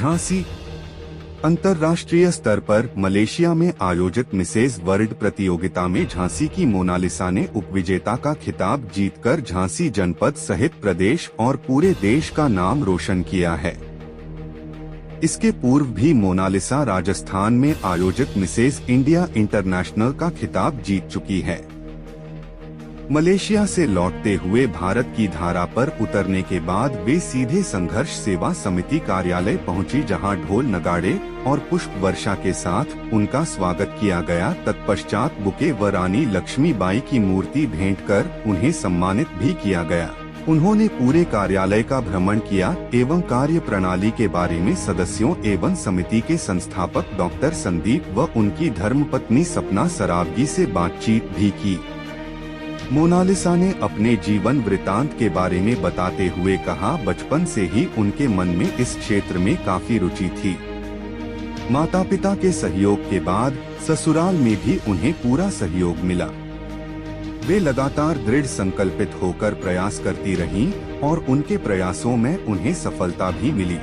झांसी। अंतर्राष्ट्रीय स्तर पर मलेशिया में आयोजित मिसेज वर्ल्ड प्रतियोगिता में झांसी की मोनालिसा ने उपविजेता का खिताब जीतकर झांसी जनपद सहित प्रदेश और पूरे देश का नाम रोशन किया है। इसके पूर्व भी मोनालिसा राजस्थान में आयोजित मिसेज इंडिया इंटरनेशनल का खिताब जीत चुकी है। मलेशिया से लौटते हुए भारत की धारा पर उतरने के बाद वे सीधे संघर्ष सेवा समिति कार्यालय पहुंची, जहां ढोल नगाड़े और पुष्प वर्षा के साथ उनका स्वागत किया गया। तत्पश्चात बुके व रानी लक्ष्मीबाई की मूर्ति भेंट कर उन्हें सम्मानित भी किया गया। उन्होंने पूरे कार्यालय का भ्रमण किया एवं कार्य प्रणाली के बारे में सदस्यों एवं समिति के संस्थापक डॉक्टर संदीप व उनकी धर्मपत्नी सपना सरावगी से बातचीत भी की। मोनालिसा ने अपने जीवन वृतांत के बारे में बताते हुए कहा, बचपन से ही उनके मन में इस क्षेत्र में काफी रुचि थी। माता पिता के सहयोग के बाद ससुराल में भी उन्हें पूरा सहयोग मिला। वे लगातार दृढ़ संकल्पित होकर प्रयास करती रहीं और उनके प्रयासों में उन्हें सफलता भी मिली।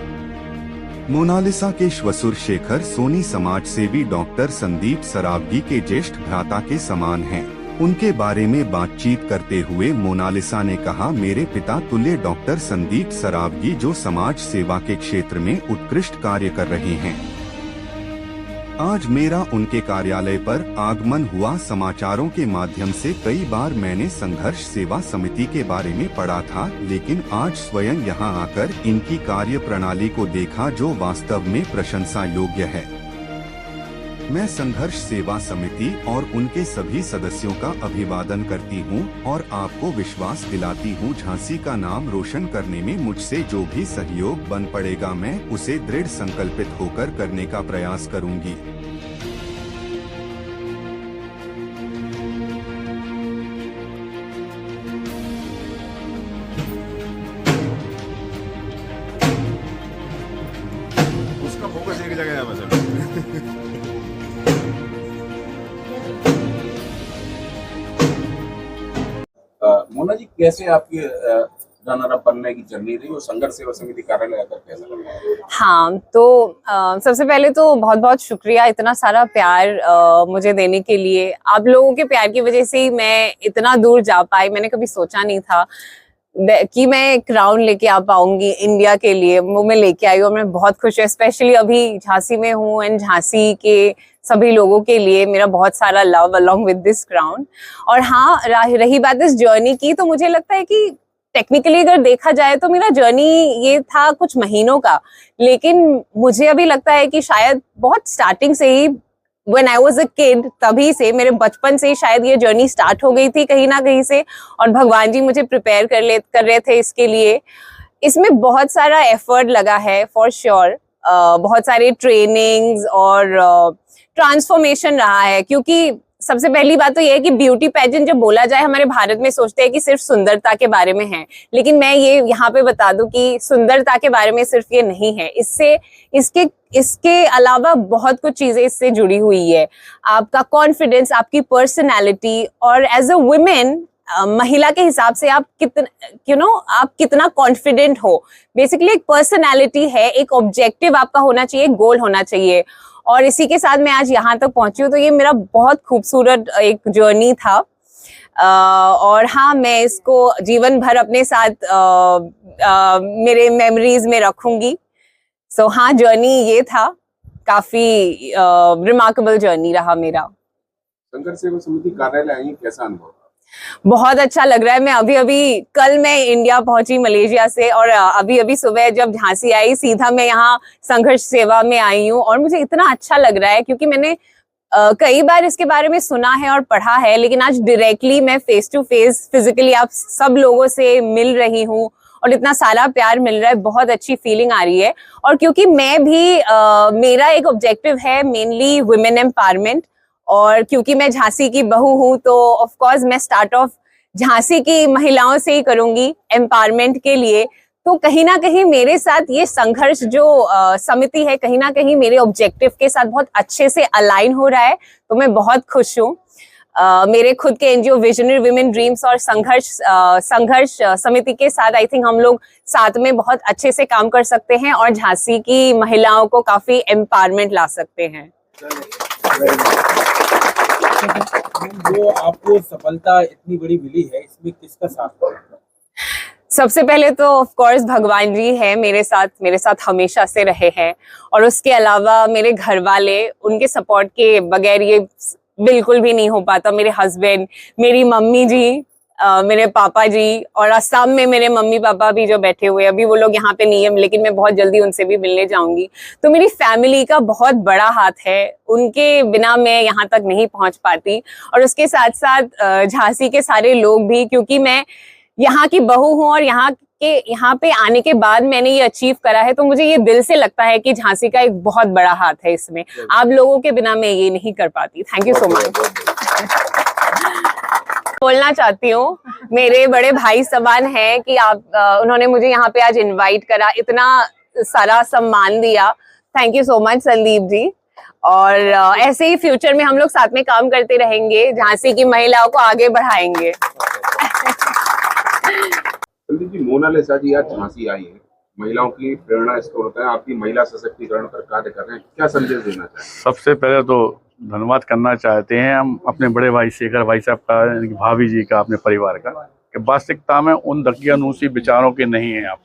मोनालिसा के श्वशुर शेखर सोनी समाज सेवी डॉक्टर संदीप सरावगी के ज्येष्ठ भ्राता के समान हैं। उनके बारे में बातचीत करते हुए मोनालिसा ने कहा, मेरे पिता तुल्य डॉक्टर संदीप सरावगी जो समाज सेवा के क्षेत्र में उत्कृष्ट कार्य कर रहे हैं। आज मेरा उनके कार्यालय पर आगमन हुआ। समाचारों के माध्यम से कई बार मैंने संघर्ष सेवा समिति के बारे में पढ़ा था, लेकिन आज स्वयं यहां आकर इनकी कार्य प्रणाली को देखा जो वास्तव में प्रशंसा योग्य है। मैं संघर्ष सेवा समिति और उनके सभी सदस्यों का अभिवादन करती हूं और आपको विश्वास दिलाती हूं, झांसी का नाम रोशन करने में मुझसे जो भी सहयोग बन पड़ेगा मैं उसे दृढ़ संकल्पित होकर करने का प्रयास करूंगी। उसका फोकस एक जगह है वैसे। मोना जी, कैसे आपकी रनर अप बनने की जर्नी रही और संघर्ष सेवा समिति कार्यालय आकर कैसा लगा? हाँ, तो सबसे पहले तो बहुत बहुत शुक्रिया इतना सारा प्यार मुझे देने के लिए। आप लोगों के प्यार की वजह से ही मैं इतना दूर जा पाई। मैंने कभी सोचा नहीं था कि मैं क्राउन लेके आ पाऊंगी इंडिया के लिए, वो मैं लेके आई और मैं बहुत खुश हूँ। स्पेशली अभी झांसी में हूँ एंड झांसी के सभी लोगों के लिए मेरा बहुत सारा love along with this crown. और हाँ, रही बात इस जर्नी की, तो मुझे लगता है कि टेक्निकली अगर देखा जाए तो मेरा जर्नी ये था कुछ महीनों का, लेकिन मुझे अभी लगता है कि शायद बहुत स्टार्टिंग से ही When I was a kid, तभी से, मेरे बचपन से ही शायद ये जर्नी स्टार्ट हो गई थी कहीं ना कहीं से, और भगवान जी मुझे प्रिपेयर कर रहे थे इसके लिए। इसमें बहुत सारा एफर्ट लगा है फॉर श्योर। बहुत सारे ट्रेनिंग्स और ट्रांसफॉर्मेशन रहा है, क्योंकि सबसे पहली बात तो ये है कि ब्यूटी पेजेंट जब बोला जाए हमारे भारत में सोचते हैं कि सिर्फ सुंदरता के बारे में है, लेकिन मैं ये यहाँ पे बता दूं कि सुंदरता के बारे में सिर्फ ये नहीं है। इसके अलावा बहुत कुछ चीजें इससे जुड़ी हुई है। आपका कॉन्फिडेंस, आपकी पर्सनैलिटी, और एज अ वुमेन, महिला के हिसाब से आप कितना कॉन्फिडेंट हो। बेसिकली एक पर्सनैलिटी है, एक ऑब्जेक्टिव आपका होना चाहिए, गोल होना चाहिए। और इसी के साथ मैं आज यहाँ तक पहुंची हूँ, तो ये मेरा बहुत खूबसूरत एक जर्नी था। और हाँ, मैं इसको जीवन भर अपने साथ मेरे मेमोरीज में रखूंगी। सो हाँ, जर्नी ये था, काफी रिमार्केबल जर्नी रहा मेरा। संघर्ष सेवा समिति कार्यालय आई, कैसा अनुभव? बहुत अच्छा लग रहा है। मैं कल मैं इंडिया पहुंची मलेशिया से, और अभी सुबह जब झांसी आई, सीधा मैं यहाँ संघर्ष सेवा में आई हूँ, और मुझे इतना अच्छा लग रहा है क्योंकि मैंने कई बार इसके बारे में सुना है और पढ़ा है, लेकिन आज डायरेक्टली मैं फेस टू फेस फिजिकली आप सब लोगों से मिल रही हूँ और इतना सारा प्यार मिल रहा है। बहुत अच्छी फीलिंग आ रही है। और क्योंकि मैं भी मेरा एक ऑब्जेक्टिव है मेनली वुमेन एम्पावरमेंट, और क्योंकि मैं झांसी की बहू हूँ, तो ऑफ कोर्स मैं स्टार्ट ऑफ झांसी की महिलाओं से ही करूंगी एम्पावरमेंट के लिए। तो कहीं ना कहीं मेरे साथ ये संघर्ष जो समिति है, कहीं ना कहीं मेरे ऑब्जेक्टिव के साथ बहुत अच्छे से अलाइन हो रहा है, तो मैं बहुत खुश हूँ। मेरे खुद के एनजीओ विजनरी विमेन ड्रीम्स और संघर्ष समिति के साथ आई थिंक हम लोग साथ में बहुत अच्छे से काम कर सकते हैं और झांसी की महिलाओं को काफी एम्पावरमेंट ला सकते हैं। जो आपको सफलता इतनी बड़ी मिली है, इसमें किसका साथ है? सबसे पहले तो ऑफ कोर्स भगवान जी है मेरे साथ हमेशा से रहे हैं, और उसके अलावा मेरे घर वाले, उनके सपोर्ट के बगैर ये बिल्कुल भी नहीं हो पाता। मेरे हस्बैंड, मेरी मम्मी जी, मेरे पापा जी, और असम में मेरे मम्मी पापा भी जो बैठे हुए हैं, अभी वो लोग यहाँ पे नहीं है लेकिन मैं बहुत जल्दी उनसे भी मिलने जाऊंगी। तो मेरी फैमिली का बहुत बड़ा हाथ है, उनके बिना मैं यहाँ तक नहीं पहुंच पाती। और उसके साथ साथ झांसी के सारे लोग भी, क्योंकि मैं यहाँ की बहू हूँ और यहाँ पे आने के बाद मैंने ये अचीव करा है, तो मुझे ये दिल से लगता है कि झांसी का एक बहुत बड़ा हाथ है इसमें। आप लोगों के बिना मैं ये नहीं कर पाती। Thank you so much. बोलना चाहती हूँ, मेरे बड़े भाई समान है कि उन्होंने मुझे यहाँ पे आज इनवाइट करा, इतना सारा सम्मान दिया। Thank you so much Sandeep ji. और ऐसे ही फ्यूचर में हम लोग साथ में काम करते रहेंगे, झांसी की महिलाओं को आगे बढ़ाएंगे। संदीप जी, मोनालिसा जी आज झांसी आई है, महिलाओं की प्रेरणा स्रोत है, आपकी महिला सशक्तिकरण पर कार्य कर रहे हैं, क्या संदेश देना चाहते हैं? सबसे पहले तो धन्यवाद करना चाहते हैं हम अपने बड़े भाई शेखर भाई साहब का, भाभी जी का, अपने परिवार का, कि वास्तविकता में उन दकियानूसी विचारों के नहीं हैं। आप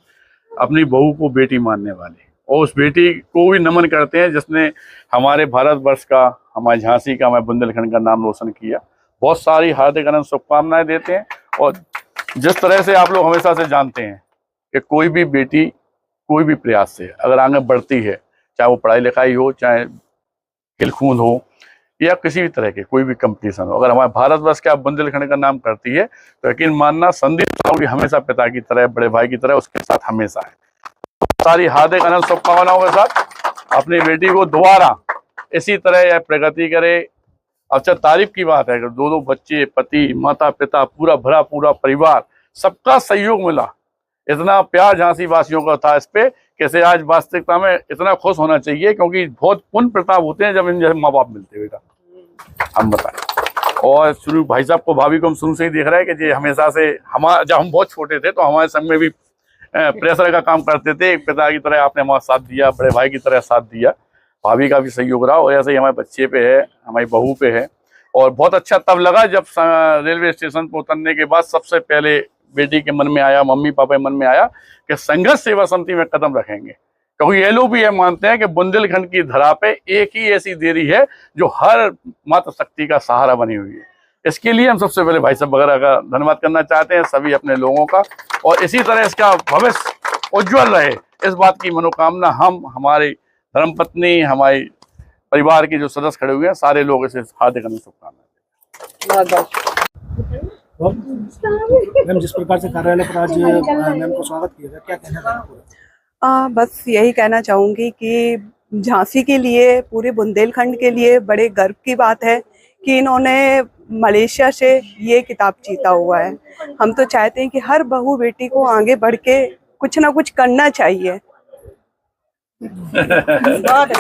अपनी बहू को बेटी मानने वाले, और उस बेटी को भी नमन करते हैं जिसने हमारे भारतवर्ष का, हमारे झांसी का, हमारे बुंदेलखंड का नाम रोशन किया। बहुत सारी हार्दिक अनंत शुभकामनाएं देते हैं। और जिस तरह से आप लोग हमेशा से जानते हैं कि कोई भी बेटी कोई भी प्रयास से अगर आगे बढ़ती है, चाहे वो पढ़ाई लिखाई हो, चाहे खेलकूद हो, या किसी भी तरह के कोई भी कंपटीशन हो, अगर हमारे भारतवर्ष के बुंदेलखंड का नाम करती है तो यकीन मानना संदीप साहब भी हमेशा पिता की तरह, बड़े भाई की तरह उसके साथ हमेशा है। सारी हार्दिक अनंत शुभकामनाओं के साथ अपनी बेटी को दोबारा इसी तरह यह प्रगति करे। अच्छा, तारीफ की बात है कि दो बच्चे, पति, माता पिता, पूरा भरा पूरा परिवार, सबका सहयोग मिला। इतना प्यार झांसी वासियों का था इस पे, कैसे आज वास्तविकता में इतना खुश होना चाहिए, क्योंकि बहुत पुण्य प्रताप होते हैं जब इन जैसे माँ बाप मिलते हुए, हम बताएं। और शुरू भाई साहब को, भाभी को हम शुरू से ही देख रहे हैं कि ये हमेशा से जब हम बहुत छोटे थे तो हमारे संग में भी प्रेशर का काम करते थे। एक पिता की तरह आपने हमारा साथ दिया, बड़े भाई की तरह साथ दिया, भाभी का भी सहयोग रहा, और ऐसे ही हमारे बच्चे पे है, हमारी बहू पे है। और बहुत अच्छा तब लगा जब रेलवे स्टेशन पर उतरने के बाद सबसे पहले बेटी के मन में आया, मम्मी पापा के मन में आया कि संघर्ष सेवा समिति में कदम रखेंगे, क्योंकि ये लोग भी ये मानते हैं कि बुंदेलखंड की धरा पे एक ही ऐसी देरी है जो हर मातृ शक्ति का सहारा बनी हुई है। इसके लिए हम सबसे पहले भाई साहब वगैरह का धन्यवाद करना चाहते हैं, सभी अपने लोगों का, और इसी तरह इसका भविष्य उज्जवल रहे, इस बात की मनोकामना हम, हमारी धर्मपत्नी, हमारे परिवार के जो सदस्य खड़े हुए हैं, सारे लोग इसे हार्दिक शुभकामनाएं। मैम, जिस प्रकार से कार्यालय पर आज मैम को स्वागत किया गया, क्या कहना चाहूँगा? बस यही कहना चाहूँगी कि झांसी के लिए, पूरे बुंदेलखंड के लिए बड़े गर्व की बात है कि इन्होंने मलेशिया से ये खिताब जीता हुआ है। हम तो चाहते हैं कि हर बहू बेटी को आगे बढ़ के कुछ ना कुछ करना चाहिए। बहुत